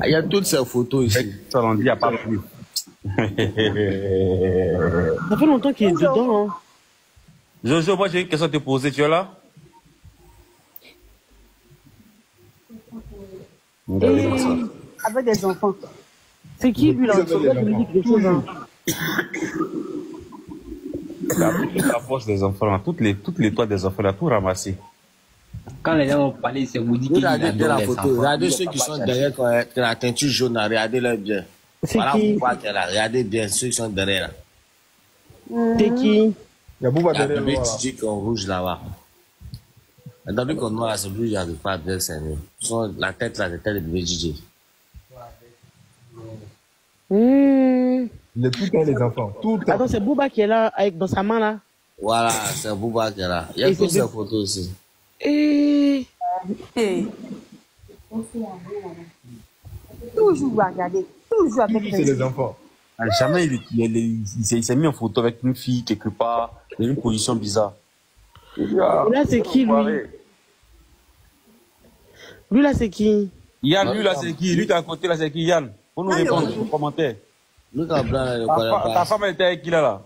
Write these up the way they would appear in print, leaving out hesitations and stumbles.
Il y a toutes ces photos ici. Ça l'on dit, il n'y a pas plus. Ça fait longtemps qu'il est dedans. Hein. Jojo, moi j'ai une question à te poser, tu es là? Avec des enfants. C'est qui lui là? La force des enfants, là, toutes les toits des enfants, là, tout ramassé. Quand les gens vont parler, c'est vous dit qu'il Regardez bien la adore les photo. enfants. Regardez ceux qui sont derrière quand la teinture jaune, regardez-les bien. Voilà pourquoi qu'elle a. Regardez bien ceux qui sont derrière. C'est qui? Il y a Bouba Il y a derrière. bébé Titi en rouge là-bas. Dans le noir, là, c'est bleu, j'arrive pas à bien cerner. La tête là, c'était le bébé DJ. Il est tout le temps les enfants. Tout le temps. Attends, c'est Bouba qui est là avec dans sa main là. Voilà, c'est Bouba qui est là. Il y a toutes ces photos aussi. Toujours à regarder. Toujours avec C'est les enfants. Jamais il s'est mis en photo avec une fille quelque part, dans une position bizarre. Et là, c'est qui lui? Lui là, c'est qui? Yann, lui là, c'est qui? Lui, t'es à côté là, c'est qui? Yann, pour nous répondre aux commentaires. Lui, en blanc, là, le connaît Ta pas. femme, elle était avec qui là?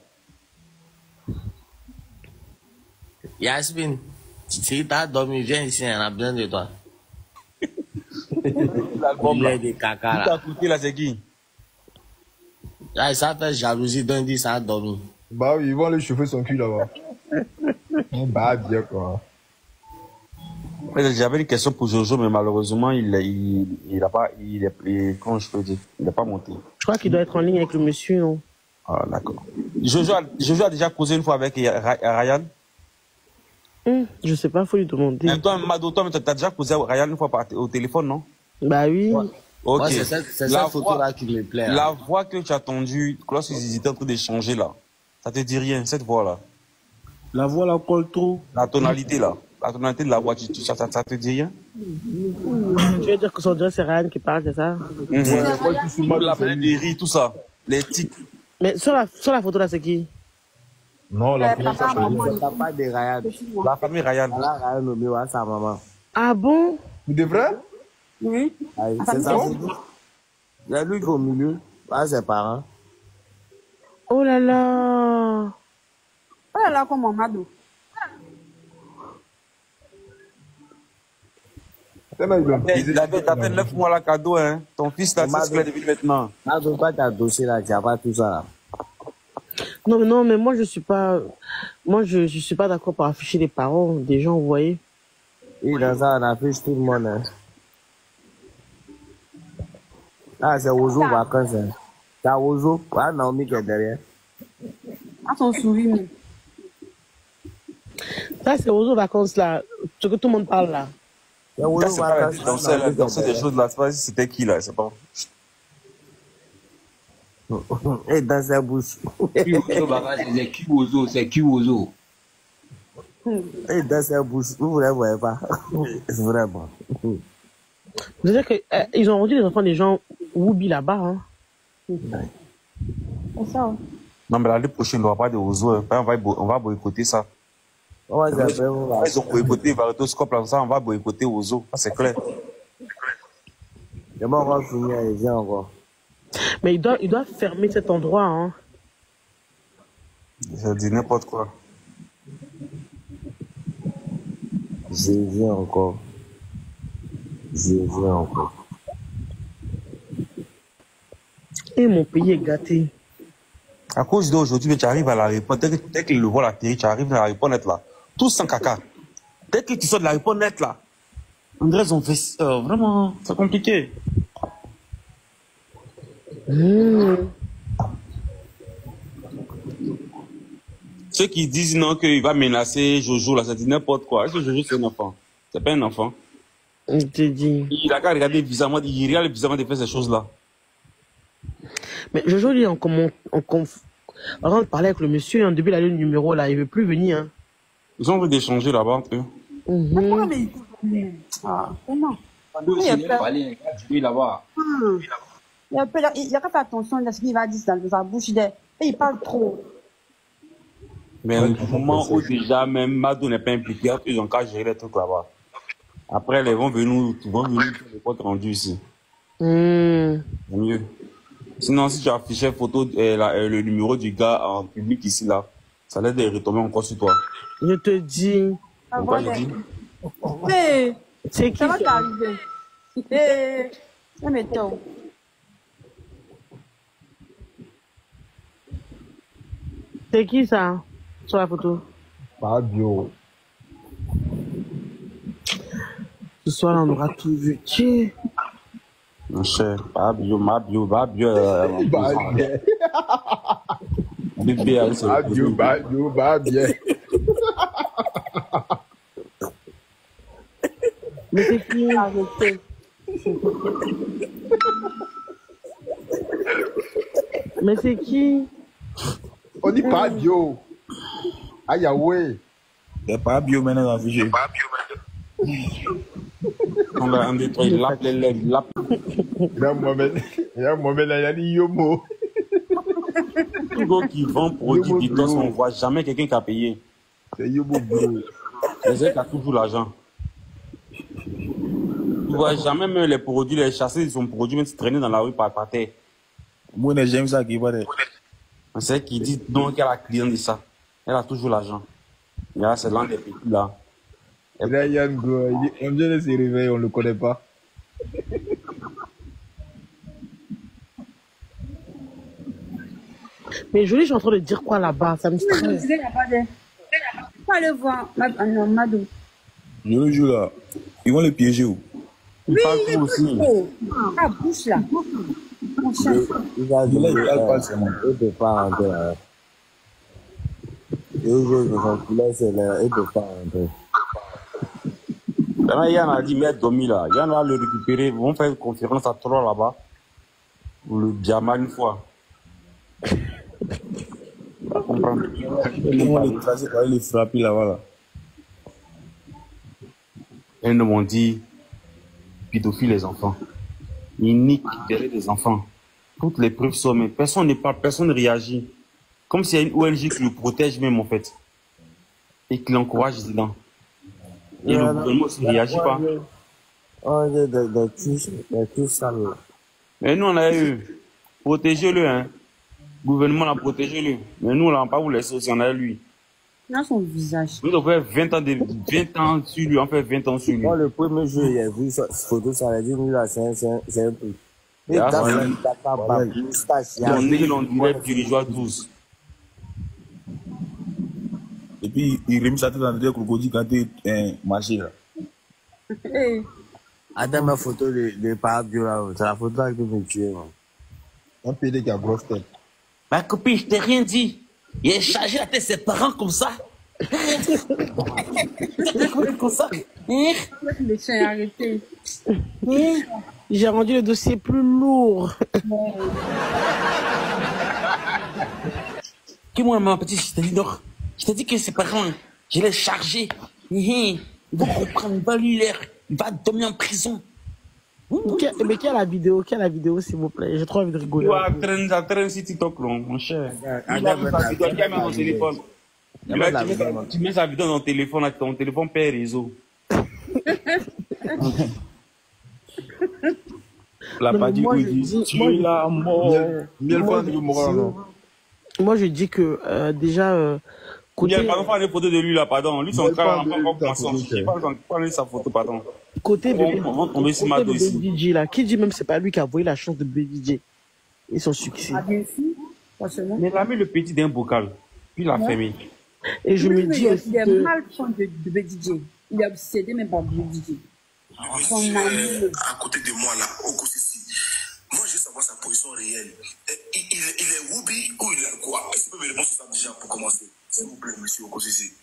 Yasmine, si t'as dormi, viens ici, on a besoin de toi. Il est de caca Lui, t'es à là. côté là, c'est qui? Là, ça fait jalousie d'un dit ça a dormi. Bah oui, ils vont aller chauffer son cul là-bas. Bah bien quoi. J'avais une question pour Jojo, mais malheureusement, il a pas, comment je peux dire, il n'a pas monté. Je crois qu'il doit être en ligne avec le monsieur, non? Ah, d'accord. Jojo a déjà causé une fois avec Ryan. Je sais pas, faut lui demander. Et toi, Mado, toi, t'as déjà causé avec Ryan une fois au téléphone, non? Bah oui. Ouais. Ok. Moi, c'est cette photo-là qui me plaît. La voix que tu as entendue lorsqu'ils étaient en train d'échanger là, ça te dit rien, cette voix-là? La voix la colle trop. La tonalité là, la tonalité de la voix, ça te dit rien? Tu veux dire que son dieu c'est Ryan qui parle, c'est ça? La planète des rires, tout ça, les tics. Mais sur la photo là, c'est qui? Non, la première Papa, fois, maman, C'est pas de Ryan. La famille Ryan. Là, Ryan nommé à sa maman. Ah bon? vous devrez? oui. C'est ça. Il y a lui qui est au milieu. Là, ses parents. Oh là là! Oh là là, comme Mado. T'as fait 9 mois là, cadeau, hein. Ton fils là, c'est ce qu'il est devenu maintenant. Là, pourquoi t'as dossier là, tu n'as pas tout ça là. Non, mais moi je suis pas d'accord pour afficher les parents des gens, vous voyez. Et dans ça, on affiche tout le monde. Hein. Ah, c'est Ozo vacances. Hein. C'est Ozo. Ah, Naomi qui est derrière. À son sourire. Ça c'est aux vacances là, ce que tout le monde parle là. C'est Ozo C'est pas vacances. dans ces choses là, c'est pas si c'était qui là, c'est pas. Et dans sa bouche. C'est qui Ozo, c'est qui Ozo. Et dans sa bouche. Vous ne voyez pas. Vraiment. Vous savez que ils ont rendu les enfants des gens Woubi là-bas. Hein. C'est ça. Non, mais l'année prochaine, on ne va pas de Ozo. Hein. On va boycotter ça. Ils ont boycotté Varitoscope là, ça, on va boycotter Ozo. Ça, c'est clair. Demain, on va finir les gens encore. Mais ils doivent fermer cet endroit. Hein. Ça dit n'importe quoi. Je viens encore. Et mon pays est gâté. À cause d'aujourd'hui, tu arrives à l'aéroport. Dès que le vol atterrit, tu arrives à l'aéroport net là. Tout sans caca. Dès que tu sors de l'aéroport net là. André, on fait vraiment, c'est compliqué. Ceux qui disent non qu'il va menacer Jojo là, ça dit n'importe quoi. Est-ce que Jojo c'est un enfant? C'est pas un enfant. Je te dis. Il a qu'à regarder bizarrement, il regarde bizarrement de faire ces choses là. Mais Jojo, lui, avant de parler avec le monsieur, en début, il a le numéro là, il veut plus venir. Hein. Ils ont envie d'échanger là-bas entre eux. Pourquoi mais il faut venir? Ah, non. Il y a parlé, lui là-bas. Il a qu'à faire attention à ce qu'il va dire dans sa bouche. Et il parle trop. Mais au moment où déjà même Mado n'est pas impliqué, ils ont qu'à gérer les trucs là-bas. Après, ils vont venir faire les comptes rendus ici. C'est mieux. Sinon, si tu affichais photo, le numéro du gars en public ici, là, ça allait retomber encore sur toi. Je te dis. Pourquoi je dis? Hé, C'est qui ça va ça? t'arriver. Hé, ça m'étonne. C'est qui ça? Sur la photo. Pas bio. Ce soir là, on aura tout vu. Tiens. Mon cher, pas bio. Pas bio. Bébé, avec ses Pas bio, pas bien. Mais c'est qui? Arrêtez. Mais c'est qui? On dit pas bio. Aïe, ouais. C'est pas bio maintenant dans le jeu. On a un détruit, il l'appe les lèvres, il l'appe. Il y a Mohamed, il a dit Yomo. Tout gars qui vend produit Bitos, on ne voit jamais quelqu'un qui a payé. C'est Yomo bro. C'est ça qui a toujours l'argent. Tu vois jamais même les produits, les chassés, son produit, même se traîner dans la rue par terre. Moi, j'aime ça qui va. C'est qui dit donc qu'elle a client de ça. Elle a toujours l'argent. Là, c'est l'un des petits là. Et là, Yann, bro, il dit, on vient de se réveiller, on ne le connaît pas. Mais Jolie, je suis en train de dire quoi là-bas? Ça me Je me stresse. disais, il n'y a pas de... Faut aller voir. Non, Madou. Le jour là, ils vont les piéger où? Il Oui, parle il est tout aussi. trop. Ta bouche là. Mon chat. Il va Il dire, parle pas seulement. il peut pas rentrer là. Et aujourd'hui, son poulet, c'est là, il peut pas rentrer. Là, Yann a dit, mais Domi là. Yann va le récupérer. Ils vont faire une conférence à 3 là-bas. Pour le diamant une fois. Pas comprendre. Ils vont les tracer pour aller les frapper là-bas. Là. Elles nous ont dit, pédophile les enfants. Ils niquent derrière les enfants. Toutes les preuves sont, mais personne ne parle, personne ne réagit. Comme s'il y a une ONG qui le protège même en fait. Et qui l'encourage dedans. Et le gouvernement ne réagit pas. Oh, des trucs sales. Mais nous on a eu, protégez-le hein. Le gouvernement a protégé-le. Mais nous on n'a pas voulu laisser aussi, on a eu lui. Dans son visage. Nous on fait 20 ans sur lui, on fait 20 ans sur lui. Moi, le premier jour, il a vu cette photo, ça a dit, nous là, c'est un peu. Et Ah, dans voilà. le tata, moustache, il y a On est on dirait dirigeant tous. Et puis, il remet sa tête dans le crocodile quand il marché là. Hé, Attends ma photo de Pabio là, c'est la photo là qui me tue. Un PD qui a grosse tête. Ma copine, je t'ai rien dit. Il a chargé la tête de ses parents comme ça. Comme ça. les chiens, arrêtez. J'ai rendu le dossier plus lourd. Que moi, ma petite, je t'ai dit, non. Je t'ai dit que ses parents, je l'ai chargé. Ils vont comprendre, il va lui l'air. Il va dormir en prison. Mais quelle est la vidéo? Quelle est la vidéo, s'il vous plaît? J'ai trop envie de rigoler. Ça traîne sur TikTok, là, mon cher. Il a mis sa vidéo, il a mis son téléphone. Tu mets sa vidéo dans ton téléphone, là, ton téléphone perd réseau. La Non, pas mais dit, moi, oui, je dit, dis- tu moi, es je- là, mort. Miel fois, tu veux mourir, non? Moi, je dis que déjà, côté, Il y a pas des photos de lui, là, pardon. Lui, son Miel cas, fois, on va ta pas photo, commencer. Je sais pas, pas sa photo, pardon. côté bébé, On va tomber sur côté Mado bébé ici. DJ, là, qui dit même c'est pas lui qui a volé la chance de bébé DJ et son succès. Ah, bien sûr. Forcément. Mais il a mis le petit d'un bocal. Puis il a fermé. Et je me Oui, mais dis aussi il est que, mal fan de BDJ. Il est obsédé même par BDJ. Son ami. À côté de moi là, au Kosisi. Moi, je veux savoir sa position réelle. Il est Woubi ou il est quoi? Est-ce que vous pouvez me répondre sur ça déjà pour commencer? S'il vous plaît, monsieur Okosisi.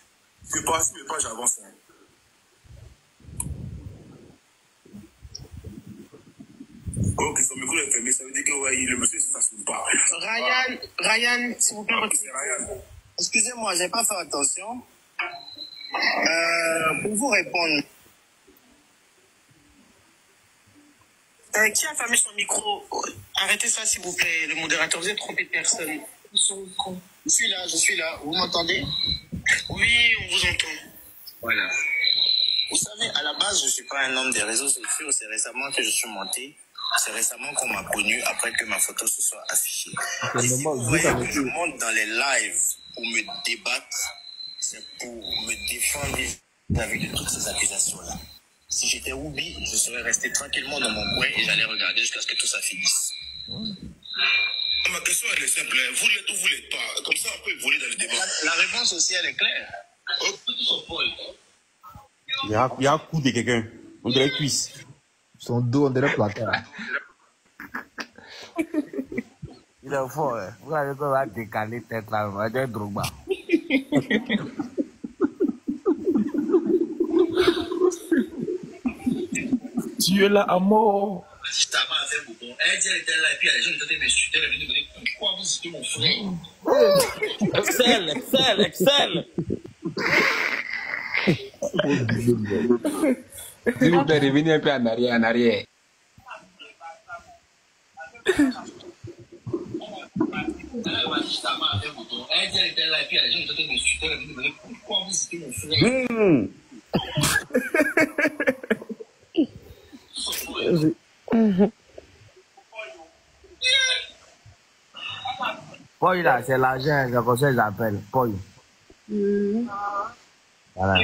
Je ne pas, si pas, j'avance. Hein. Ok, son micro est fermé, ça veut dire que ouais, le monsieur ne s'assume pas. Ryan, s'il vous plaît, Ok, c'est Ryan. excusez-moi, j'ai pas fait attention. Pour vous répondre, qui a fermé son micro? Arrêtez ça, s'il vous plaît, le modérateur, vous êtes trompé de personne. Je suis là, vous m'entendez? Oui, on vous entend. Voilà. Vous savez, à la base, je ne suis pas un homme des réseaux sociaux, c'est récemment que je suis monté. C'est récemment qu'on m'a connu après que ma photo se soit affichée. C'est Et si normal, vous vous voyez savez que je monte dans les lives pour me débattre, c'est pour me défendre vis-à-vis de toutes ces accusations-là. Si j'étais Whoopi, je serais resté tranquillement dans mon coin et j'allais regarder jusqu'à ce que tout ça finisse. Ma question, elle est simple. Hein. Vous l'êtes ou vous l'êtes pas. Comme ça, on peut évoluer dans le débat. La réponse aussi, elle est claire. Il y a un coup de quelqu'un. On dirait cuisse. son dos, on dirait placard. Il est fort, hein. Vous allez qu'on va décaler tête là, on va dire Drogba. Tu es là à mort. Elle était là et puis les gens étaient m'insulter, elle est venue me dire pourquoi vous citez mon frère. Excel, excel, excel. S'il vous plaît, revenez un peu en arrière, en arrière. Elle était là et puis les gens étaient m'insulter, elle est venue me dire pourquoi vous citez mon frère. Paul là, c'est l'argent, c'est comme ça qu'ils appellent. Paul. Voilà.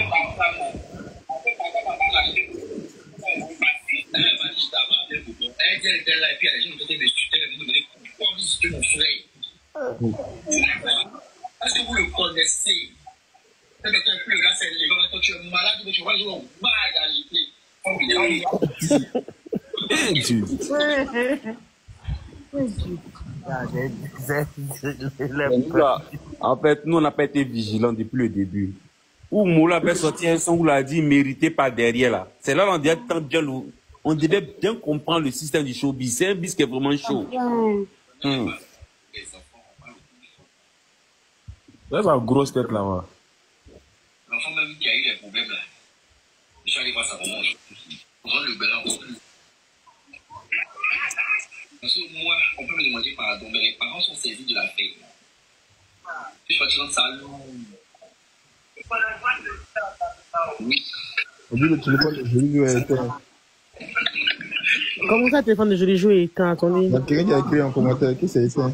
Elle était là et puis les gens étaient m'insulter, elle est venue me dire pourquoi vous citez mon frère. Est-ce que vous le connaissez? C'est le gars, c'est les gars, quand tu es malade, tu vois, ils ont En fait, nous, on n'a pas été vigilants depuis le début. Où Moula avait sorti un son où il a dit mérité pas derrière là. C'est là on devait bien comprendre le système du showbiz. C'est un bis qui est vraiment chaud. C'est ma grosse tête là-bas. L'enfant même qui a eu des problèmes là. Je suis allé voir sa maman. On va le bel. Parce que moi, on peut me demander pardon, mais les parents sont saisis de la paix. Je suis parti dans le salon. Oui. On dit le téléphone de Jolie Jouet est éteint. Comment ça, le téléphone de Jolie Jouet est éteint? Attendez. Il y a quelqu'un qui a écrit en commentaire que c'est éteint.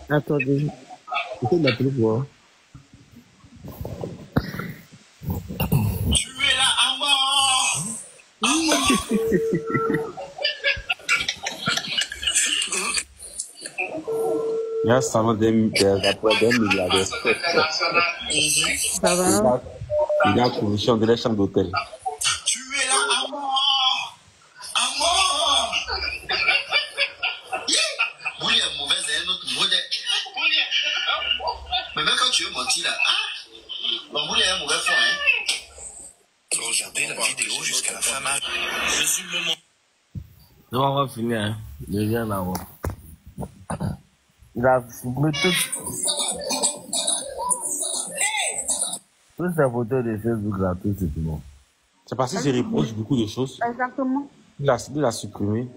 Attendez. Peut-être de l'appeler pour voir. Tu es là à mort. Il y a un salon d'un milliardaire. Ça va? Il y a une commission de la chambre d'hôtel. Tu es là à mort. À mort. Vous êtes mauvaise, c'est un autre modèle. Mais même quand tu es menti là, vous êtes un mauvais fond, hein. Regardez la vidéo jusqu'à la fin, je suis le moment. Donc on va finir, hein. Je viens là-haut. Il a supprimé toutes ces photos de Facebook là, tout c'est bon. C'est parce que je reproche beaucoup de choses. Exactement. Il a supprimé.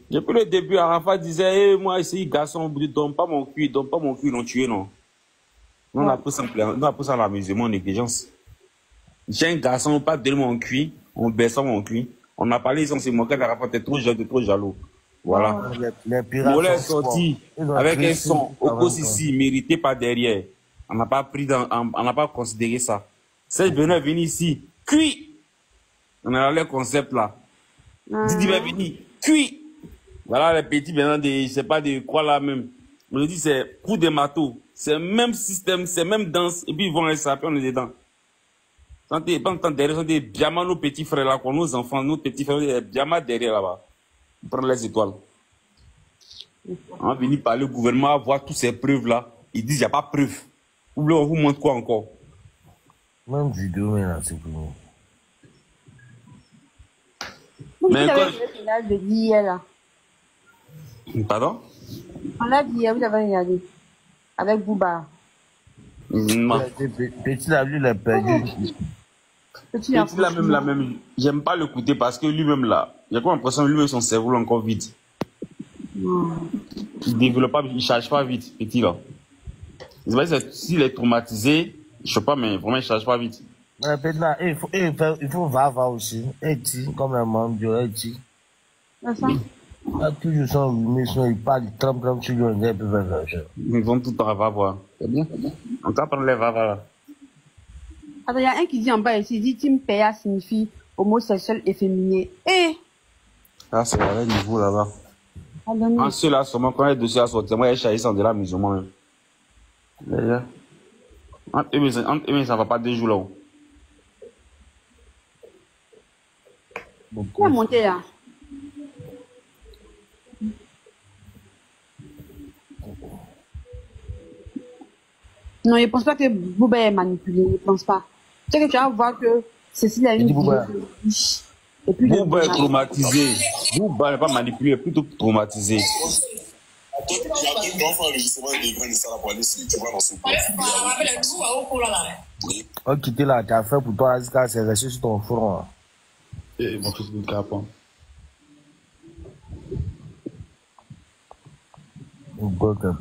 Depuis le début, Arafat disait, moi, ici, garçon, donne pas mon cul, ils l'ont tué, non. Nous, on a pris ça à l'amusement, négligence. J'ai un garçon, pas donner mon cul, on baisse mon cul. On a parlé, ils ont se moqué d'Arafat, t'es trop jeune, t'es trop jaloux. Voilà. Les pirates. On l'a sorti avec un son, Oko ici, mérité pas derrière. On n'a pas considéré ça. C'est venir ici, cuit. On a le concept là. Didi va venir, cuit. Voilà les petits maintenant je sais pas de quoi là même. On le dit c'est coup de marteau. C'est le même système, c'est même danse. Et puis ils vont les saper, on est dedans. Quand derrière, sont des biamas, nos petits frères là, nos enfants, nos petits frères, des biamas derrière là-bas. Ils prennent les étoiles. On va venir parler au gouvernement, voir toutes ces preuves là. Ils disent il n'y a pas de preuves. Ou bien on vous montre quoi encore? Même vidéo, mais là, c'est pour nous. Mais Vous encore... avez regardé le live de hier là. Pardon? En live d'hier, vous avez regardé. Avec Bouba. Non. Petit là, lui, il a perdu. Petit là même, j'aime pas l'écouter parce que lui-même là, il y a comme l'impression que lui-même son cerveau est encore vide. Il développe pas, il charge pas vite, petit là. Je sais pas s'il est traumatisé, je sais pas, mais vraiment il charge pas vite. Maintenant, il faut Vava aussi. Eti, comme un membre, Eti. C'est ça. Toujours son mission, il parle, il trempe sur lui, il peut faire ça. Ils vont tout le temps Vava. C'est bien. On t'a prendre les Vava là. Attends, il y a un qui dit en bas ici, il dit Tim Peya signifie homosexuel efféminé. Eh! Ah, c'est à niveau là-bas. En ceux-là, seulement quand les dossiers sortent, moi, ils sont de la musulman. D'ailleurs. Entre eux, ça va pas 2 jours là. Qui a monté là? Non, je ne pense pas que Bouba est manipulé. Je ne pense pas. Tu sais que tu vas voir que Cécile a une vie riche. Bouba est traumatisé. Bouba n'est pas manipulé, plutôt traumatisé. On quitte là, tu as fait pour toi, c'est resté sur ton front. Et mon fils de capon.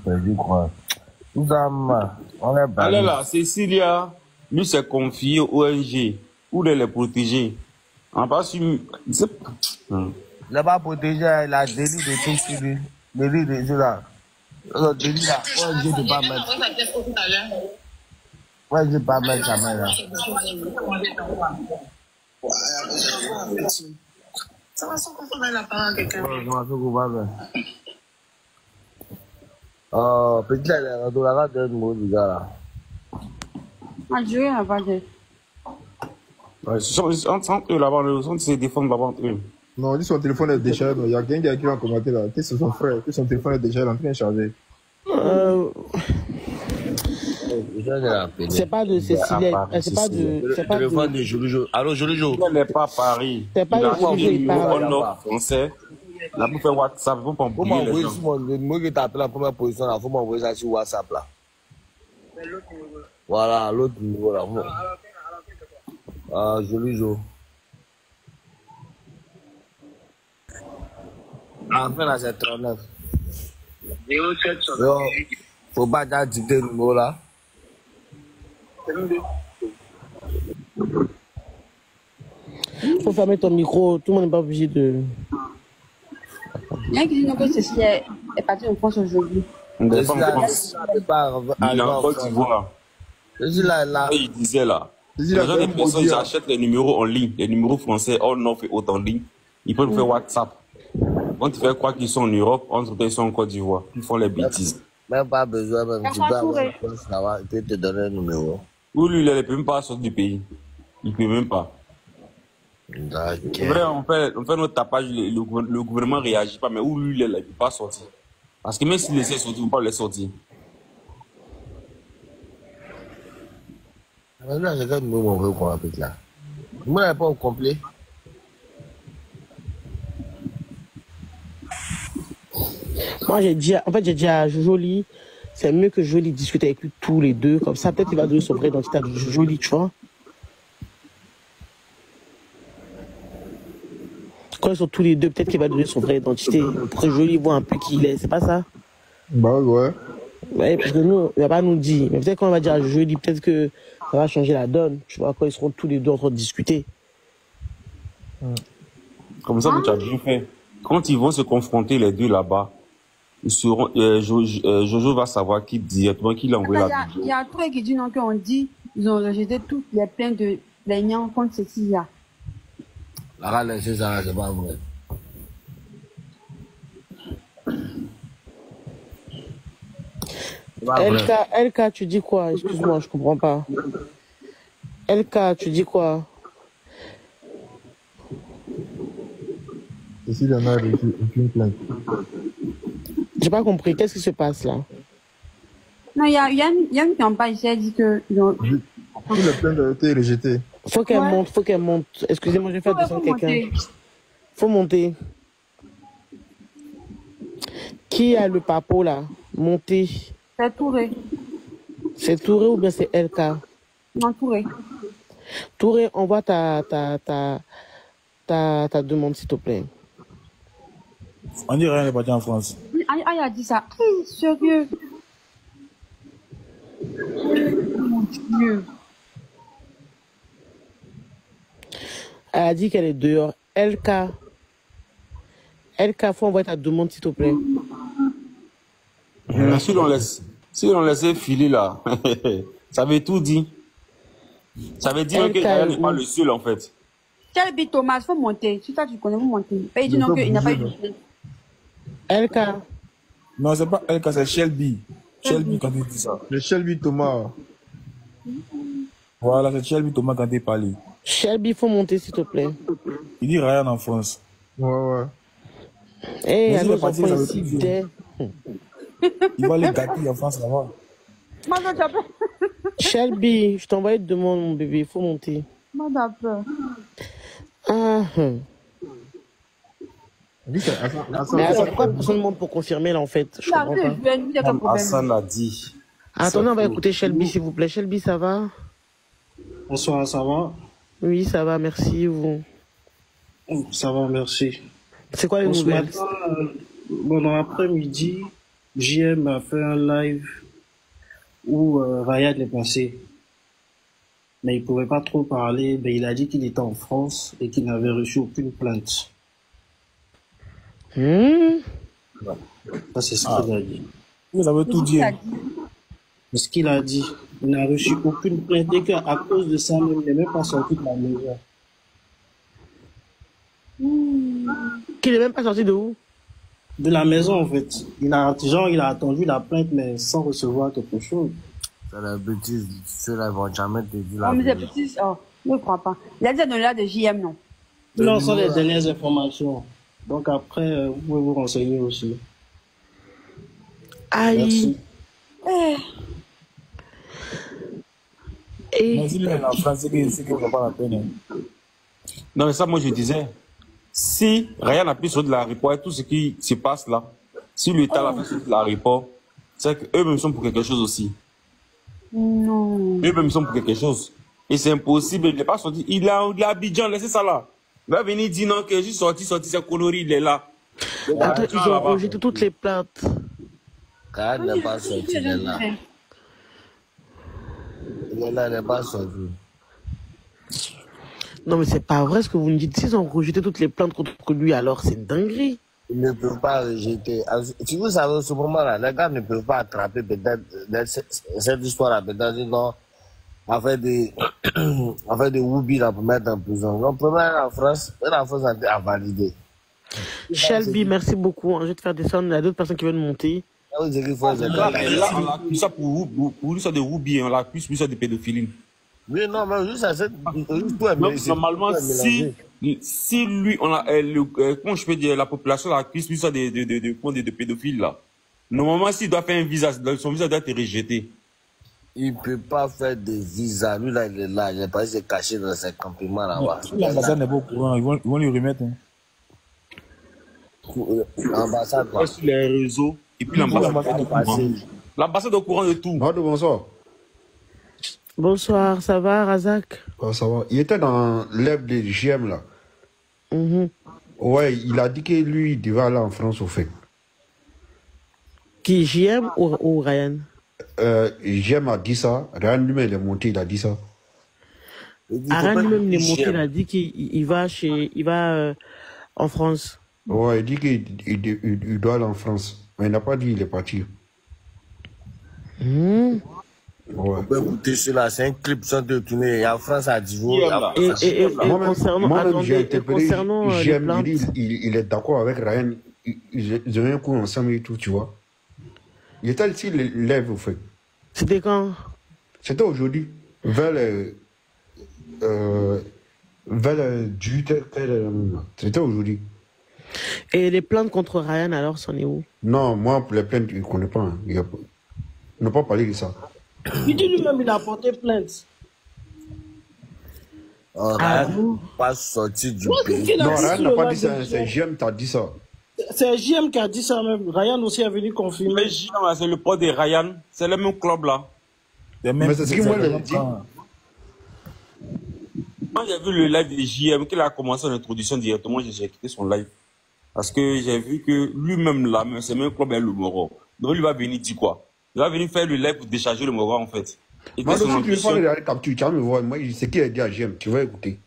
Perdu quoi. On est bas. Allez là, Cécilia, lui s'est confié au ONG pour les protéger. On n'a pas su. Il n'a pas protégé, il a délit de tout sur lui. Délit de tout là. Le délit là, ONG ne pas mettre. ONG ne pas mettre sa main là. Ça va sans qu'on la parole à quelqu'un. Oh, petit là, on a deux mots, les gars là. Algérie n'a pas de. Entre eux là-bas, ils se défendent là-bas entre eux. Non, il dit son téléphone est déchargé. Il y a quelqu'un qui va commenter là. C'est son frère. Que son téléphone est déjà en train de charger. C'est pas de Cécile. C'est pas de. C'est pas téléphone de Jolijou. Allô, Jolijou. Il n'est pas à Paris. C'est pas le sujet, il parle. En offre français. Là, pour faire WhatsApp, vous pouvez pas oublier les gens. Moi qui t'appelle en première position là, faut m'envoyer ça sur WhatsApp là. Voilà, l'autre niveau là. Ah, joli jour. Enfin là, c'est 39. Yo, faut pas déjà dicter le numéro là. Faut fermer ton micro, tout le monde n'est pas obligé de. Il y a un qui dit que Cécile est partie en France aujourd'hui. Il est en Côte d'Ivoire. Il disait là. Les gens des personnes, ils achètent les numéros en ligne, les numéros français, on offre autant en ligne. Ils peuvent faire WhatsApp. Quand tu fais croire qu'ils sont en Europe, entre temps ils sont en Côte d'Ivoire. Ils font les bêtises. Même pas besoin, même tu peux avoir une poste là-bas, il peut te donner un numéro. Ou lui, il ne peut même pas sortir du pays. Il ne peut même pas. C'est vrai, on fait notre tapage, le gouvernement ne réagit pas, mais où lui, il ne peut pas sortir. Parce que même s'il essaie de sortir, on ne peut pas le sortir. Maintenant, j'ai quand même mon vrai qu'on appelle là. Moi, il n'est pas au complet. Moi, j'ai dit à Jolie, c'est mieux que Jolie discute avec lui tous les deux. Comme ça, peut-être il va donner son vrai identité à Jolie, tu vois. Quand ils sont tous les deux, peut-être qu'il va donner son vrai identité. Pour que Jolie voit un peu qui il est, c'est pas ça? Bah ouais. Ouais, parce que nous, il va pas nous dire. Mais peut-être qu'on va dire à Jolie, peut-être que ça va changer la donne. Tu vois, quand ils seront tous les deux en train de discuter. Comme ça, tu as bien fait. Quand ils vont se confronter les deux là-bas, ils seront, Jojo va savoir qui directement qui l'a envoyé la vidéo. Il y a un truc qui dit non, qu'on dit, ils ont rejeté toutes les plaintes de plaignants contre Cécilia. La râle, c'est ça, c'est pas vrai. LK, tu dis quoi? Excuse-moi, je comprends pas. LK, tu dis quoi? Cécile en a reçu aucune plainte. J'ai pas compris. Qu'est-ce qui se passe là? Non, il y a une campagne ici, elle dit que. Toutes les plaintes ont été rejetées. Faut qu'elle monte, faut qu'elle monte. Excusez-moi, je vais faire descendre quelqu'un. Faut monter. Qui a le papo là? Monter. C'est Touré. C'est Touré ou bien c'est LK? Non, Touré. Touré, envoie ta demande s'il te plaît. On dirait rien n'est parti en France. Ah, il a dit ça. Hey, sérieux. Mon Dieu. Elle a dit qu'elle est dehors. LK, faut envoyer ta demande, s'il te plaît. Si on laissait filer là, ça veut tout dire. Ça veut dire que Ryan n'est pas le seul en fait. Shelby Thomas, faut monter. Si toi tu connais, vous montez. Il dit non, qu'il n'a pas eu de LK. Non, c'est pas LK, c'est Shelby. Shelby quand il dit ça. Le Shelby Thomas. Voilà, c'est Shelby Thomas quand il parle. Shelby, faut monter, s'il te plaît. Il dit Ryan en France. Ouais. Eh, Mais à il nos est parti enfants dans le ici, privé. dès. Il va les gâter en France là-bas. Shelby, je t'envoie une demande, mon bébé, il faut monter. Moi, j'ai peur. Mais attends, pourquoi personne ne monte pour confirmer là en fait? Je comprends pas. Hassan l'a dit. Attendez, on va écouter Shelby s'il vous plaît. Shelby, ça va? Bonsoir, ça va? Oui, ça va, merci. Vous? Ça va, merci. C'est quoi les nouvelles? Ce matin, dans l'après-midi, JM a fait un live où Ryan est passé. Mais il pouvait pas trop parler. Mais il a dit qu'il était en France et qu'il n'avait reçu aucune plainte. Ça, c'est ce qu'il a dit. Vous avez tout dit. C'est ce qu'il a dit. Il n'a reçu aucune plainte et qu'à cause de ça, même, il n'est même pas sorti de la maison. Qu'il n'est même pas sorti de où? De la maison, en fait. Il a attendu la plainte, mais sans recevoir quelque chose. C'est la bêtise. Ceux-là vont jamais te dire la Non, mais c'est vérité. petit. Oh, je ne crois pas. Il a dit de là de JM, non? Non, ce sont les dernières informations. Donc après, vous pouvez vous renseigner aussi. Aïe. Mais si en France, c'est qu'il ne va pas la peine. Non, mais ça, moi, je disais, si Ryan a pu sortir de l'aéroport et tout ce qui se passe là, si l'État l'a fait sortir de l'aéroport, c'est qu'eux-mêmes sont pour quelque chose aussi. Non. Eux-mêmes sont pour quelque chose. Et c'est impossible, il n'est pas sorti. Il est à Abidjan, laissez ça là. Il va venir dire non, que je suis sorti, c'est coloris, il est là. Attends, ils ont rejeté toutes les plaintes. Ryan n'est pas sorti, il est là. Il est là, il n'est pas sorti. Non, mais c'est pas vrai ce que vous me dites. S'ils ont rejeté toutes les plaintes contre lui, alors c'est une dinguerie. Ils ne peuvent pas rejeter. Si vous savez, à ce moment-là, les gars ne peuvent pas attraper peut-être cette histoire-là, peut-être non, afin de Woubi là pour mettre en prison. Donc, premièrement, en France a validé. Shelby, merci beaucoup. Je vais te faire descendre. Il y a d'autres personnes qui veulent monter. Là, on l'accuse ça pour l'histoire de Woubi, on l'accuse pour l'histoire de pédophilie. Oui, non, mais juste à cette. Normalement, si lui, on a, comment je peux dire, la population l'accuse pour l'histoire de pédophiles là. Normalement, s'il doit faire un visa, son visa doit être rejeté. Il ne peut pas faire des visas. Lui, là, il est là. Il est pas caché dans ses campements là-bas. L'ambassade n'est pas au courant. Ils vont lui remettre. L'ambassade, quoi. Sur les réseaux. Et puis l'ambassade est au courant de tout. Bonsoir. Bonsoir, ça va, Razak? Oh, ça va. Il était dans l'EB de JM là. Ouais, il a dit que lui, il devait aller en France au fait. Qui, JM ou Ryan? JM a dit ça. Ryan lui-même, il est monté, il a dit ça. Ryan lui-même, il est monté, il a dit qu'il va en France. Ouais, il dit qu'il doit aller en France. Mais il n'a pas dit qu'il est parti. Ouais. On peut écouter cela, c'est un clip sans te tourner. En France, à Divo. Et moi-même, j'ai interpellé JM, il est d'accord avec Ryan. Ils ont eu un coup ensemble et tout, tu vois. Il était ici, lève au fait. C'était quand? C'était aujourd'hui. Vers le 18h. C'était aujourd'hui. Et les plaintes contre Ryan, alors, c'en est où? Non, moi, pour les plaintes, je ne connais pas. Hein. On n'a pas parlé de ça. Il dit lui-même, il a porté plainte. Ryan n'est pas sorti du pays. Non, Ryan n'a pas dit ça. C'est JM qui a dit ça. C'est JM qui a dit ça même. Ryan aussi est venu confirmer. Mais JM, c'est le pote de Ryan. C'est le même club là. Mais c'est ce qu'il m'a dit. Quand j'ai vu le live de JM, qu'il a commencé en introduction directement, j'ai quitté son live. Parce que j'ai vu que lui-même là, c'est même club est le Moro. Donc il va venir dire quoi? Il va venir faire le live pour décharger le Moro en fait. Et moi, si tu veux parler de la capture, tu vas me voir. Moi, c'est qui a dit à JM, tu vas écouter.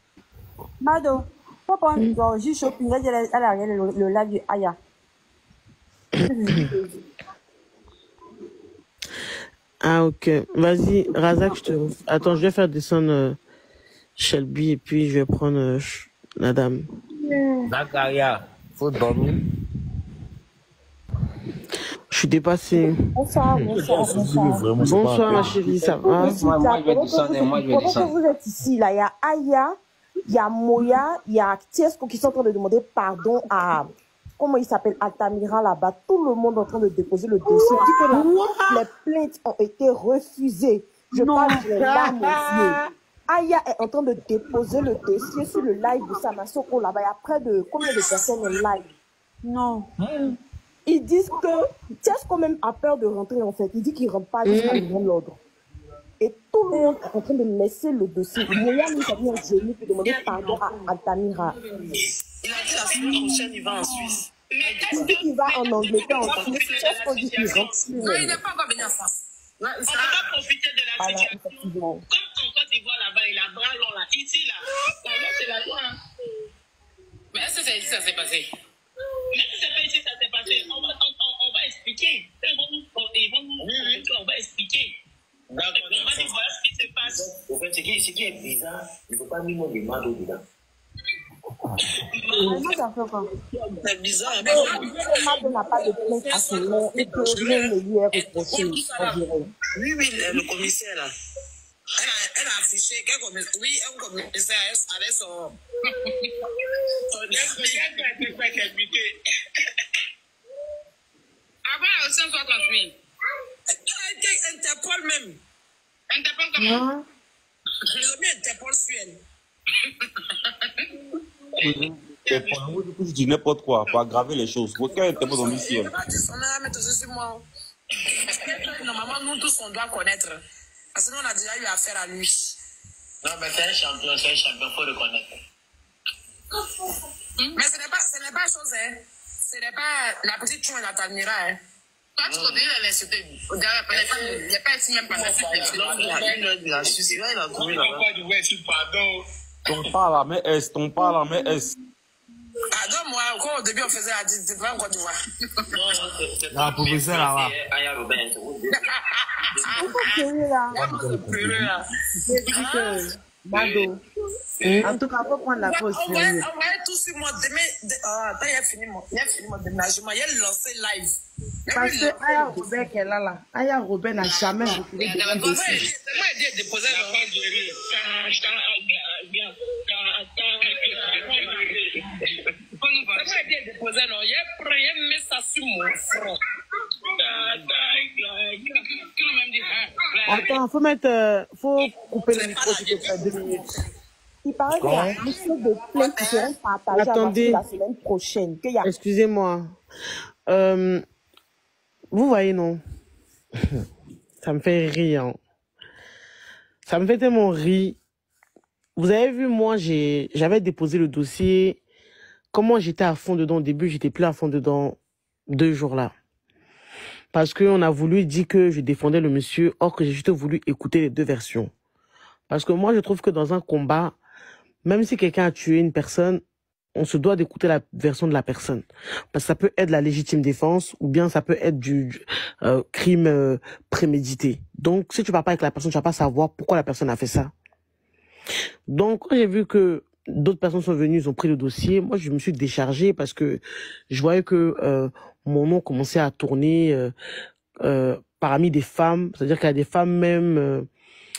Mado, faut prendre genre, juste shopping, elle a regardé le live de Aya. Ah, ok. Vas-y, Razak, je te... Attends, je vais faire descendre Shelby et puis je vais prendre la dame. Nakaria, faut dormir. Je suis dépassée. Bonsoir, Bonsoir, ma chérie, ça va? Moi, je vais descendre, moi, je vais Pendant que descendre. vous êtes ici, là, il y a Aya, il y a Moya, il y a Tiesco qui sont en train de demander pardon à... Comment il s'appelle? Altamira là-bas. Tout le monde est en train de déposer le dossier. Il dit que les plaintes ont été refusées. Je parle de larmes aux yeux. Aya est en train de déposer le dossier sur le live de Samasoko là-bas. Il y a près de combien de personnes en live? Non. Ils disent que Tiesco même a peur de rentrer en fait. Il dit qu'il ne rentre pas jusqu'à l'ordre. Et tout le monde est en train de laisser le dossier. Moya nous a mis un genou pour demander pardon à Altamira. Il a dit la semaine prochaine, il va en Suisse. Il dit qu'il va en Angleterre en tant que Tiesco dit qu'il rentre plus. Non, il n'est pas encore venu en France. On va profiter de la situation. Comme en Côte d'Ivoire là-bas, il a bras long là. Ici là, là c'est la loi. Mais est-ce que c'est ici que ça s'est passé? Même si c'est pas ici que ça s'est passé, on va expliquer. Ils vont nous on va expliquer. On va dire voilà ce qui se passe. En fait, ce qui est bizarre, il ne faut pas mettre des mains dedans. C'est bizarre. Mado n'a pas de plainte à son nom et que rien ne lui est reproché. Oui, le commissaire là. Elle a affiché qu'un commissaire. Oui, un commissaire avec son. Avant, aussi, on soit transmis. Interpol même. Interpol comment? Ils ont mis Interpol sur elle. Je dis n'importe quoi pour aggraver les choses. Pourquoi elle était pas dans le ciel? Normalement, nous tous, on doit connaître. Parce que nous, on a déjà eu affaire à lui. Non, mais c'est un champion, il faut le connaître. Mais ce n'est pas chose, hein. Ce n'est pas la petite chouine à Talmira, hein. Toi, tu connais l'insulter. Il n'y a pas ici même pas ça. Ton pas là, mais est, ton pas là, mais est. Ah non, moi, encore au début, on faisait la dite, c'est pas encore du voir. La professeure là-bas. Mado. En tout cas, faut prendre la pause. On va tout sur moi demain. Attends, il a fini mon déménagement. Il a lancé live. Parce que Aya Robert qui est là. Aya Robert n'a jamais reculé devant le dossier. Moi, il a déposé il a mis ça sur mon front. Attends, faut couper le micro s'il te plaît 2 minutes. Il paraît qu'il y a un liste de plaintes qui seront partagées à partir de la semaine prochaine. Excusez-moi. Vous voyez, non? Ça me fait rire. Ça me fait tellement rire. Vous avez vu, moi, j'avais déposé le dossier. Comment j'étais à fond dedans au début, j'étais plus à fond dedans 2 jours là. Parce qu'on a voulu dire que je défendais le monsieur, or que j'ai juste voulu écouter les 2 versions. Parce que moi, je trouve que dans un combat, même si quelqu'un a tué une personne, on se doit d'écouter la version de la personne. Parce que ça peut être la légitime défense ou bien ça peut être du crime prémédité. Donc, si tu parles pas avec la personne, tu vas pas savoir pourquoi la personne a fait ça. Donc, quand j'ai vu que d'autres personnes sont venues, ils ont pris le dossier, moi, je me suis déchargé parce que je voyais que mon nom commençait à tourner parmi des femmes. C'est-à-dire qu'il y a des femmes même...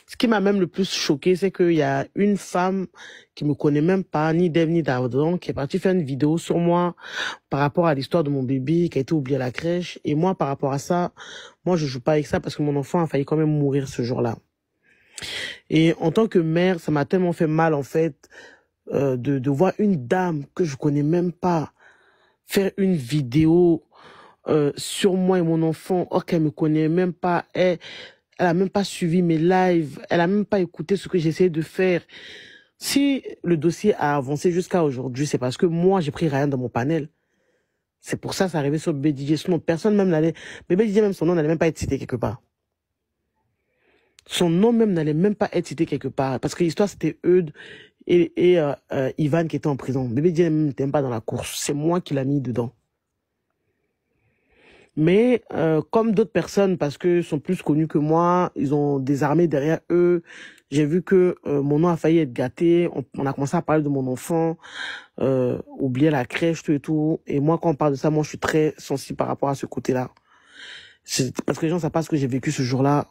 ce qui m'a même le plus choqué, c'est qu'il y a une femme qui me connaît même pas, ni d'Ève ni d'Adam, qui est partie faire une vidéo sur moi par rapport à l'histoire de mon bébé qui a été oublié à la crèche. Et moi, par rapport à ça, moi, je joue pas avec ça parce que mon enfant a failli quand même mourir ce jour-là. Et en tant que mère, ça m'a tellement fait mal, en fait, de voir une dame que je connais même pas faire une vidéo sur moi et mon enfant, or qu'elle me connaît même pas. Elle a même pas suivi mes lives, elle a même pas écouté ce que j'essayais de faire. Si le dossier a avancé jusqu'à aujourd'hui, c'est parce que moi, j'ai pris Ryan dans mon panel. C'est pour ça que ça arrivait sur Bébé DJ. Sinon, personne même n'allait... Bébé DJ, même son nom n'allait même pas être cité quelque part. Son nom même n'allait même pas être cité quelque part. Parce que l'histoire, c'était Eudes. et Ivan qui était en prison. Bébé DJ n'était même pas dans la course. C'est moi qui l'ai mis dedans. Mais comme d'autres personnes, parce que sont plus connus que moi, ils ont des armées derrière eux. J'ai vu que mon nom a failli être gâté. On a commencé à parler de mon enfant, oublier la crèche, tout et tout. Et moi, quand on parle de ça, moi, je suis très sensible par rapport à ce côté-là. C'est parce que les gens savent pas ce que j'ai vécu ce jour-là,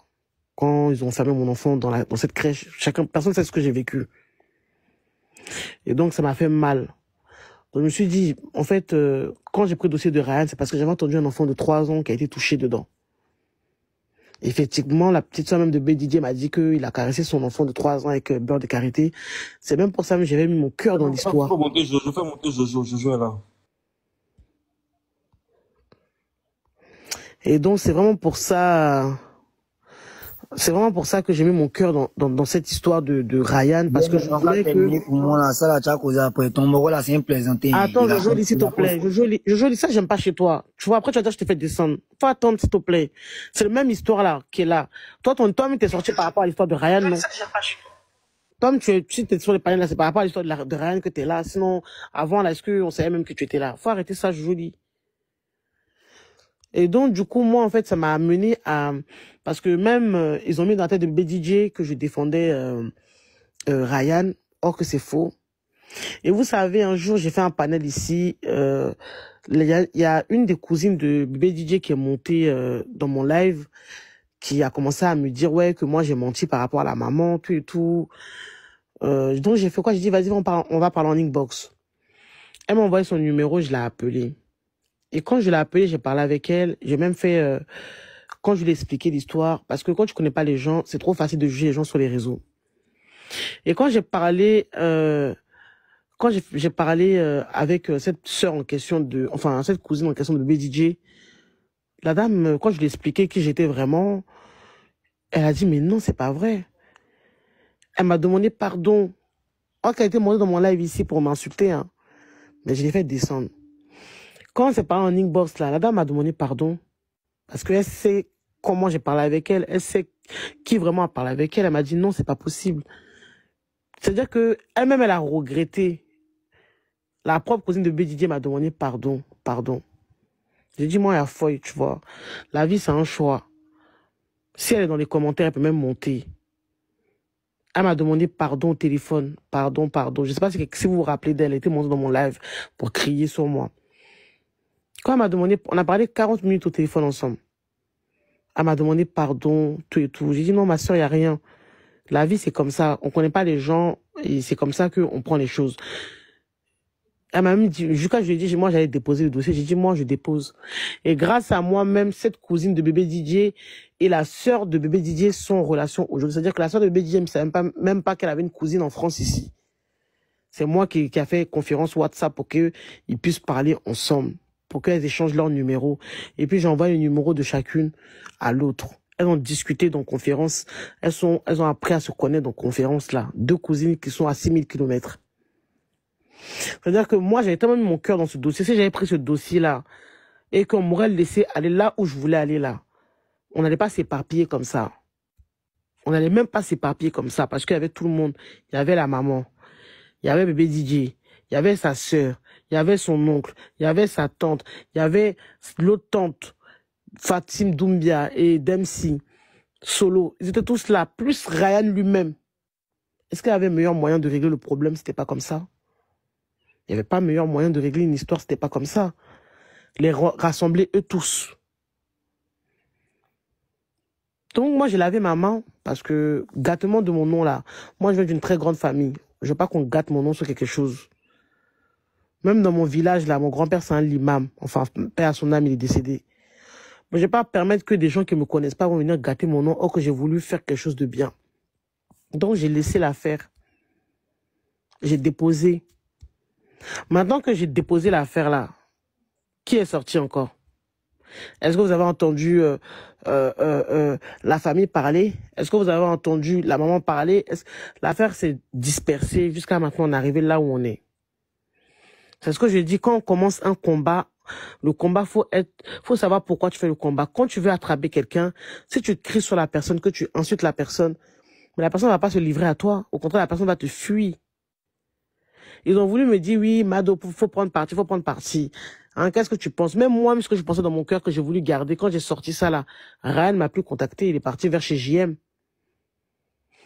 quand ils ont enfermé mon enfant dans cette crèche. Personne sait ce que j'ai vécu. Et donc, ça m'a fait mal. Donc, je me suis dit, en fait, quand j'ai pris le dossier de Ryan, c'est parce que j'avais entendu un enfant de 3 ans qui a été touché dedans. Effectivement, la petite soeur même de BDJ m'a dit qu'il a caressé son enfant de 3 ans avec beurre de karité. C'est même pour ça que j'avais mis mon cœur dans l'histoire. Fais monter Jojo est là. Et donc, c'est vraiment pour ça que j'ai mis mon cœur dans cette histoire de Ryan, parce que je voulais que... Pour moi, là, ça, là, tu as causé après. Ton mot, là, c'est un plaisantin. Attends, Jojo, s'il te plaît. Jojo, ça, j'aime pas chez toi. Tu vois, après, tu vas dire, je te fais descendre. Faut attendre, s'il te plaît. C'est la même histoire, là, qui est là. Toi-même, t'es sorti par rapport à l'histoire de Ryan, non? Tom, si t'es sur les panels, là, c'est par rapport à l'histoire de Ryan que t'es là. Sinon, avant, là, est-ce qu'on savait même que tu étais là? Faut arrêter ça, Jojo. Et donc, du coup, moi, en fait, ça m'a amené à... Parce que même, ils ont mis dans la tête de BDJ que je défendais Ryan, or que c'est faux. Et vous savez, un jour, j'ai fait un panel ici. Il y a une des cousines de BDJ qui est montée dans mon live, qui a commencé à me dire, ouais, que moi, j'ai menti par rapport à la maman, tout et tout. Donc, j'ai fait quoi? J'ai dit, vas-y, on va parler en inbox. Elle m'a envoyé son numéro, je l'ai appelé. Et quand je l'ai appelée, j'ai parlé avec elle. J'ai même fait, quand je lui ai expliqué l'histoire, parce que quand tu connais pas les gens, c'est trop facile de juger les gens sur les réseaux. Et quand j'ai parlé, avec cette sœur en question cette cousine en question de BDJ, la dame, quand je lui ai expliqué qui j'étais vraiment, elle a dit, mais non, c'est pas vrai. Elle m'a demandé pardon. Oh, qu'elle a été montée dans mon live ici pour m'insulter, hein. Mais je l'ai fait descendre. Quand on s'est parlé en inbox, là, la dame m'a demandé pardon. Parce qu'elle sait comment j'ai parlé avec elle. Elle sait qui vraiment a parlé avec elle. Elle m'a dit non, c'est pas possible. C'est-à-dire que elle-même, elle a regretté. La propre cousine de BDJ m'a demandé pardon. J'ai dit, moi, il y a folle, tu vois. La vie, c'est un choix. Si elle est dans les commentaires, elle peut même monter. Elle m'a demandé pardon au téléphone. Pardon. Je sais pas si vous vous rappelez d'elle. Elle était montée dans mon live pour crier sur moi. Quand elle m'a demandé, on a parlé 40 minutes au téléphone ensemble. Elle m'a demandé pardon, tout et tout. J'ai dit non, ma soeur, il n'y a rien. La vie, c'est comme ça. On ne connaît pas les gens et c'est comme ça qu'on prend les choses. Elle m'a même dit, jusqu'à je lui ai dit, moi, j'allais déposer le dossier. J'ai dit, moi, je dépose. Et grâce à moi-même, cette cousine de bébé Didier et la sœur de bébé Didier sont en relation aujourd'hui. C'est-à-dire que la sœur de bébé Didier ne savait même pas qu'elle avait une cousine en France ici. C'est moi qui a fait conférence WhatsApp pour qu'ils puissent parler ensemble, pour qu'elles échangent leurs numéros. Et puis, j'envoie le numéro de chacune à l'autre. Elles ont discuté dans conférence. Elles ont appris à se connaître dans conférence, là. 2 cousines qui sont à 6000 km. C'est-à-dire que moi, j'avais tellement mis mon cœur dans ce dossier. Si j'avais pris ce dossier-là et qu'on m'aurait laissé aller là où je voulais aller là, on n'allait pas s'éparpiller comme ça. On n'allait même pas s'éparpiller comme ça parce qu'il y avait tout le monde. Il y avait la maman, il y avait bébé DJ, il y avait sa sœur, il y avait son oncle, il y avait sa tante, il y avait l'autre tante, Fatim Doumbia et Dempsey, Solo. Ils étaient tous là, plus Ryan lui-même. Est-ce qu'il y avait meilleur moyen de régler le problème? C'était pas comme ça. Il n'y avait pas meilleur moyen de régler une histoire, c'était pas comme ça. Les rassembler eux tous. Donc moi j'ai lavé ma main parce que gâtement de mon nom là, moi je viens d'une très grande famille. Je veux pas qu'on gâte mon nom sur quelque chose. Même dans mon village là, mon grand-père c'est un l'imam. Enfin, père à son âme, il est décédé. Mais je vais pas permettre que des gens qui me connaissent pas vont venir gâter mon nom, or que j'ai voulu faire quelque chose de bien. Donc j'ai laissé l'affaire. J'ai déposé. Maintenant que j'ai déposé l'affaire là, qui est sorti encore? Est-ce que vous avez entendu la famille parler? Est-ce que vous avez entendu la maman parler? L'affaire s'est dispersée jusqu'à maintenant, on est arrivé là où on est. C'est ce que je dis, quand on commence un combat, le combat, faut savoir pourquoi tu fais le combat. Quand tu veux attraper quelqu'un, si tu cries sur la personne, que tu insultes la personne, mais la personne ne va pas se livrer à toi. Au contraire, la personne va te fuir. Ils ont voulu me dire, oui, Mado, faut prendre parti, faut prendre parti. Hein, qu'est-ce que tu penses? Même moi, ce que je pensais dans mon cœur que j'ai voulu garder, quand j'ai sorti ça là, Ryan m'a plus contacté, il est parti vers chez JM.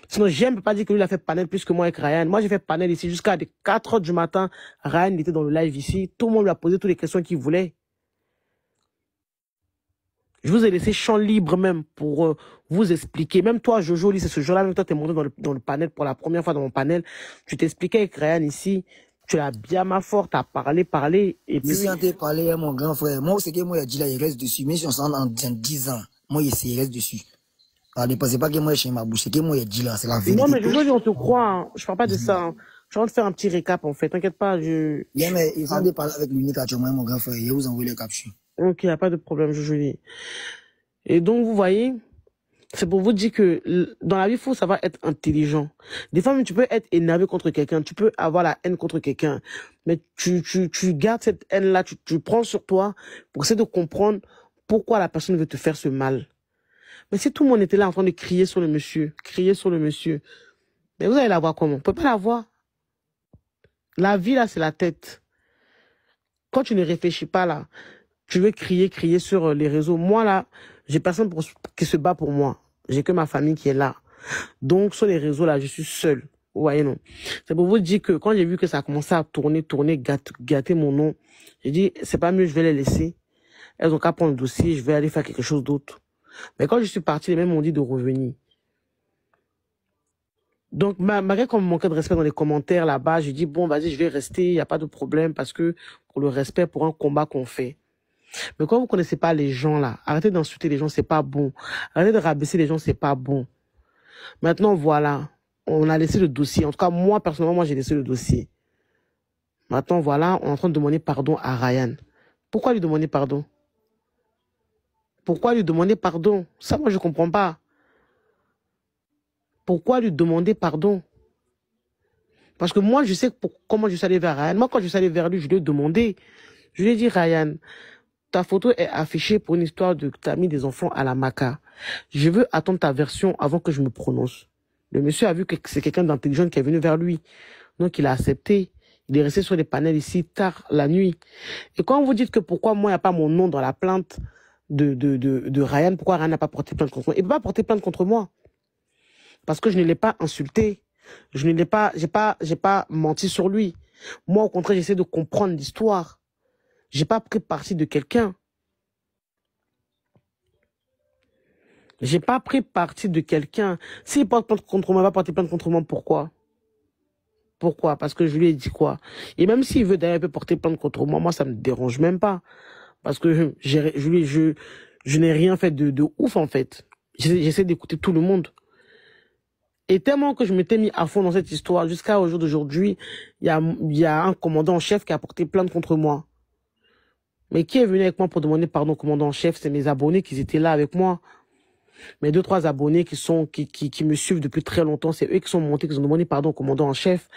Sinon, JM ne peut pas dire que lui, il a fait panel plus que moi avec Ryan. Moi, j'ai fait panel ici jusqu'à 4 h du matin. Ryan, il était dans le live ici. Tout le monde lui a posé toutes les questions qu'il voulait. Je vous ai laissé champ libre même pour vous expliquer. Même toi, Jojo, c'est ce jour-là, même toi, t'es monté dans le panel pour la première fois dans mon panel. Tu t'expliquais avec Ryan ici. Tu l'as bien ma forte, t'as parlé, et puis... Je suis en train de parler à mon grand frère. Moi, c'est que moi, il dit là, il reste dessus. Mais si on s'en en 10 ans, moi, il reste dessus. Alors, ne pensez pas que moi, je suis ma bouche. C'est que moi, il dit là, c'est la vérité. Non, mais Jojo, on te croit. Hein. Je parle pas de ça. Hein. Je vais te faire un petit récap, en fait. T'inquiète pas, Bien, mais il faut parler avec l'unique actuellement, mon grand frère. Il vous envoie les captures. Ok, y a pas de problème, Jojo. Et donc, vous voyez... C'est pour vous dire que dans la vie, il faut savoir être intelligent. Des fois, tu peux être énervé contre quelqu'un, tu peux avoir la haine contre quelqu'un, mais tu gardes cette haine-là, tu prends sur toi pour essayer de comprendre pourquoi la personne veut te faire ce mal. Mais si tout le monde était là en train de crier sur le monsieur, mais vous allez la voir comment? Vous pouvez pas la voir. La vie, là, c'est la tête. Quand tu ne réfléchis pas, là, tu veux crier sur les réseaux. Moi, là, j'ai personne qui se bat pour moi. J'ai que ma famille qui est là. Donc, sur les réseaux, là, je suis seul. Vous voyez, non? C'est pour vous dire que quand j'ai vu que ça a commencé à tourner, gâter mon nom, j'ai dit, c'est pas mieux, je vais les laisser. Elles ont qu'à prendre le dossier, je vais aller faire quelque chose d'autre. Mais quand je suis parti, les mêmes m'ont dit de revenir. Donc, malgré qu'on me manquait de respect dans les commentaires là-bas, j'ai dit, bon, vas-y, je vais rester, il n'y a pas de problème, parce que pour le respect, pour un combat qu'on fait. Mais quand vous connaissez pas les gens là, arrêtez d'insulter les gens, c'est pas bon. Arrêtez de rabaisser les gens, c'est pas bon. Maintenant, voilà, on a laissé le dossier. En tout cas, moi, personnellement, j'ai laissé le dossier. Maintenant, voilà, on est en train de demander pardon à Ryan. Pourquoi lui demander pardon? Pourquoi lui demander pardon? Ça, moi, je comprends pas. Pourquoi lui demander pardon? Parce que moi, je sais comment je suis allé vers Ryan. Moi, quand je suis allé vers lui, je lui ai demandé. Je lui ai dit, Ryan, ta photo est affichée pour une histoire de t'as mis des enfants à la maca. Je veux attendre ta version avant que je me prononce. Le monsieur a vu que c'est quelqu'un d'intelligent qui est venu vers lui. Donc, il a accepté. Il est resté sur les panels ici tard la nuit. Et quand vous dites que pourquoi moi, il n'y a pas mon nom dans la plainte de Ryan, pourquoi Ryan n'a pas porté plainte contre moi? Il ne peut pas porter plainte contre moi. Parce que je ne l'ai pas insulté. Je ne l'ai pas, j'ai pas menti sur lui. Moi, au contraire, j'essaie de comprendre l'histoire. J'ai pas pris parti de quelqu'un. J'ai pas pris parti de quelqu'un. S'il porte plainte contre moi, il va porter plainte contre moi. Pourquoi? Pourquoi? Parce que je lui ai dit quoi? Et même s'il veut d'ailleurs porter plainte contre moi, moi, ça me dérange même pas. Parce que je n'ai rien fait de ouf, en fait. J'essaie d'écouter tout le monde. Et tellement que je m'étais mis à fond dans cette histoire, jusqu'à au jour d'aujourd'hui, il y a un commandant en chef qui a porté plainte contre moi. Mais qui est venu avec moi pour demander pardon au commandant en chef? C'est mes abonnés qui étaient là avec moi. Mes 2-3 abonnés qui me suivent depuis très longtemps, c'est eux qui sont montés, qui ont demandé pardon au commandant en chef.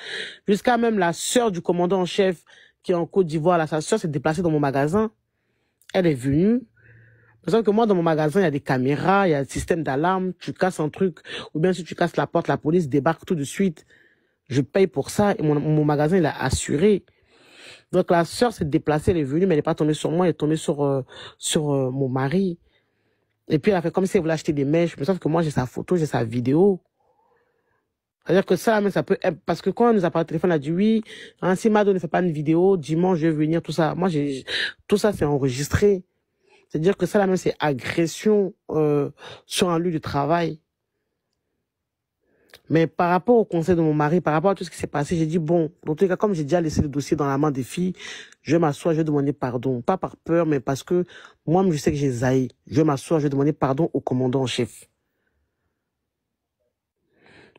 Jusqu'à même la sœur du commandant en chef qui est en Côte d'Ivoire, là, sa sœur s'est déplacée dans mon magasin. Elle est venue. Parce que moi, dans mon magasin, il y a des caméras, il y a un système d'alarme, tu casses un truc, ou bien si tu casses la porte, la police débarque tout de suite. Je paye pour ça et mon magasin, il a assuré. Donc la sœur s'est déplacée, elle est venue, mais elle n'est pas tombée sur moi, elle est tombée sur mon mari. Et puis elle a fait comme si elle voulait acheter des mèches, mais sauf que moi j'ai sa photo, j'ai sa vidéo. C'est-à-dire que ça, mais ça peut être, parce que quand on nous a parlé au téléphone, on a dit oui, hein, si Mado ne fait pas une vidéo, dimanche je vais venir, tout ça. Moi, tout ça c'est enregistré. C'est-à-dire que ça, là même, c'est agression sur un lieu de travail. Mais par rapport au conseil de mon mari, par rapport à tout ce qui s'est passé, j'ai dit, bon, dans tous les cas, comme j'ai déjà laissé le dossier dans la main des filles, je vais m'asseoir, je vais demander pardon. Pas par peur, mais parce que moi-même, je sais que j'ai zaï. Je vais m'asseoir, je vais demander pardon au commandant en chef.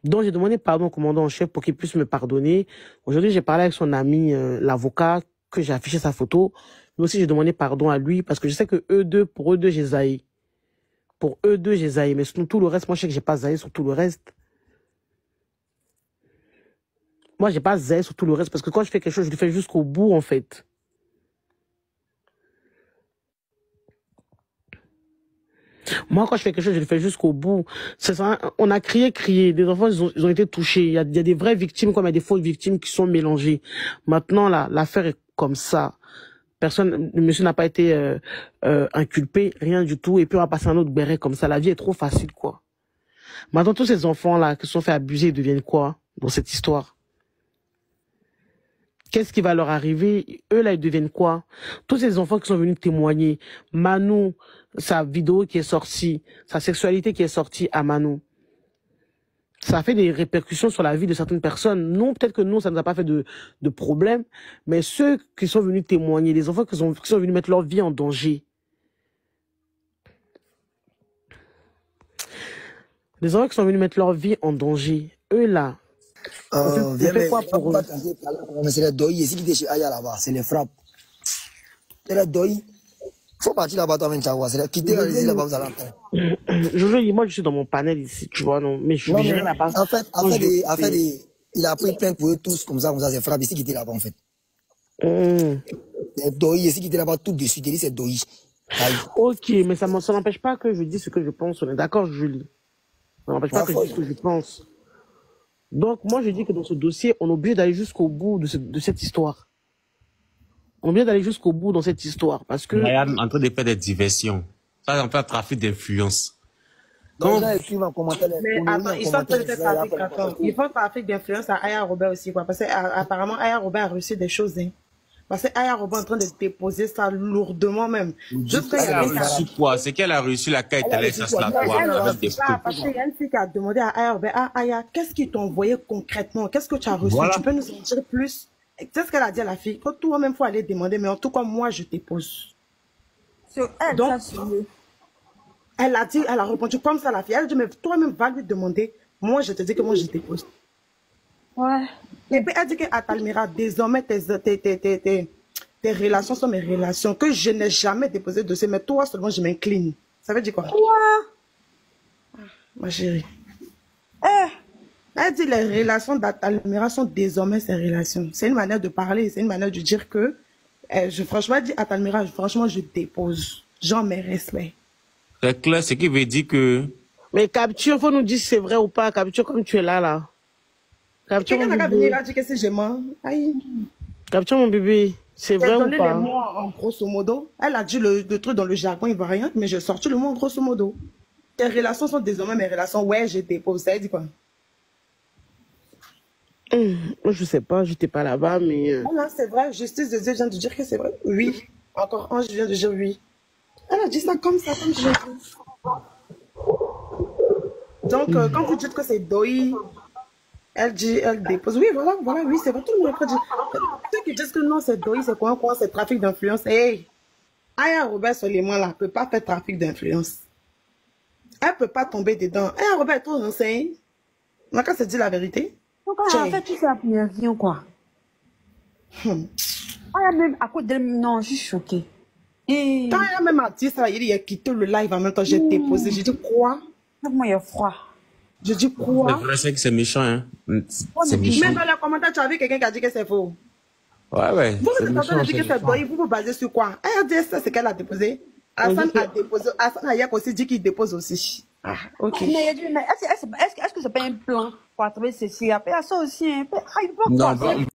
Donc, j'ai demandé pardon au commandant en chef pour qu'il puisse me pardonner. Aujourd'hui, j'ai parlé avec son ami, l'avocat, que j'ai affiché sa photo. Mais aussi, j'ai demandé pardon à lui parce que je sais que pour eux deux, j'ai zaï. Pour eux deux, j'ai zaï. Mais sur tout le reste, moi, je sais que j'ai pas zaï sur tout le reste. Moi, j'ai pas zaï sur tout le reste parce que quand je fais quelque chose, je le fais jusqu'au bout, en fait. Moi, quand je fais quelque chose, je le fais jusqu'au bout. On a crié. Des enfants, ils ont été touchés. Il y a des vraies victimes comme il y a des fausses victimes qui sont mélangées. Maintenant, l'affaire est comme ça. Le monsieur n'a pas été inculpé, rien du tout. Et puis, on va passer un autre béret comme ça. La vie est trop facile, quoi. Maintenant, tous ces enfants-là qui se sont fait abuser, ils deviennent quoi dans cette histoire? Qu'est-ce qui va leur arriver? Eux, là, ils deviennent quoi? Tous ces enfants qui sont venus témoigner. Manu, sa vidéo qui est sortie, sa sexualité qui est sortie à Manu. Ça a fait des répercussions sur la vie de certaines personnes. Nous, peut-être que nous, ça ne nous a pas fait de problème, mais ceux qui sont venus témoigner, les enfants qui sont venus mettre leur vie en danger. Les enfants qui sont venus mettre leur vie en danger, eux, là, quoi pour eux? C'est les deuils, ici qui étaient chez Aya là-bas, c'est les frappes. C'est les deuils. Il faut partir là-bas, toi, c'est les quitter là-bas, vous allez entendre. Moi, je suis dans mon panel ici, tu vois, non, mais je suis là-bas. En fait, il a pris plein pour eux tous, comme ça, c'est frappe ici qui étaient là-bas, en fait. Les deuils, ici qui étaient là-bas, tout de suite, il dit c'est deuils. Ok, mais ça n'empêche pas que je dise ce que je pense, on est d'accord, Julie? Ça n'empêche pas que je dise ce que je pense. Donc, moi, je dis que dans ce dossier, on est obligé d'aller jusqu'au bout de cette histoire. On est obligé d'aller jusqu'au bout dans cette histoire, parce que... Ryan en train de faire des diversions. Ça, on fait un trafic d'influence. Mais attends, ils sont en train de faire trafic, attends. Ils font trafic d'influence à Aya Robert aussi, quoi. Parce qu'apparemment, Aya Robert a reçu des choses, hein. Parce que Aya Robert est en train de déposer ça lourdement même. Elle a reçu quoi? C'est qu'elle a reçu la carte Alexis la parce qu'il y a une fille qui a demandé à Aya Robert, Aya, qu'est-ce qu'ils t'ont envoyé concrètement? Qu'est-ce que tu as reçu? Tu peux nous en dire plus? C'est ce qu'elle a dit à la fille. Quand toi-même, il faut aller demander, mais en tout cas, moi, je dépose. Donc, elle a dit, elle a répondu comme ça à la fille. Elle a dit, mais toi-même, va lui demander. Moi, je te dis que moi, je dépose. Ouais. Et puis, elle dit qu'à Talmira, désormais, tes relations sont mes relations, que je n'ai jamais déposé de dossier, mais toi seulement, je m'incline. Ça veut dire quoi? Ouais. Ma chérie. Elle dit les relations d'Atalmira sont désormais ses relations. C'est une manière de parler, c'est une manière de dire que, franchement, elle dit Atalmira, franchement, je dépose. J'en mes respects. C'est clair, ce qui veut dire que... Mais Capture, faut nous dire si c'est vrai ou pas. Capture, comme tu es là. Capture, quelqu'un n'a qu'à venir là dire que c'est je mens. Aïe. Capture, mon bébé, c'est vrai ou pas? J'ai donné les mots en grosso modo. Elle a dit le truc dans le jargon ivoirien, mais j'ai sorti le mot en grosso modo. Tes relations sont désormais mes relations. Ouais, je dépose. Ça dit quoi? Je sais pas, j'étais pas là-bas, mais... Non, c'est vrai, justice de Dieu vient de dire que c'est vrai. Oui. Encore un, je viens de dire oui. Elle a dit ça comme je l'ai dit. Donc, quand vous dites que c'est Doi, elle dit, elle dépose. Oui, voilà, oui, c'est vrai, tout le monde a dit. Ceux qui disent que non, c'est Doi, c'est quoi, c'est trafic d'influence. Hey, Aya Robert Soleiman, là, peut pas faire trafic d'influence. Elle peut pas tomber dedans. Aya Robert est trop enseigne. On a qu'à se dire la vérité. Donc, en fait, tu sais rien, quoi. Ah, même à côté de non, je suis choquée. Et... Quand elle même a dit ça, il a quitté le live en même temps, j'ai déposé. J'ai dit quoi? Moi, il y a froid. Je dis quoi? C'est vrai, c'est que c'est méchant, hein. C'est méchant. Même dans les commentaires, tu as vu quelqu'un qui a dit que c'est faux. Ouais. Vous êtes en train de dire que c'est bon, vous vous basez sur quoi? Elle a dit ça, c'est qu'elle a déposé. Hassan a déposé. Hassan Ayak aussi dit qu'il dépose aussi. Ah, ok. Mais est-ce que c'est pas un plan pour attraper ceci? Après, ça aussi, hein. Non,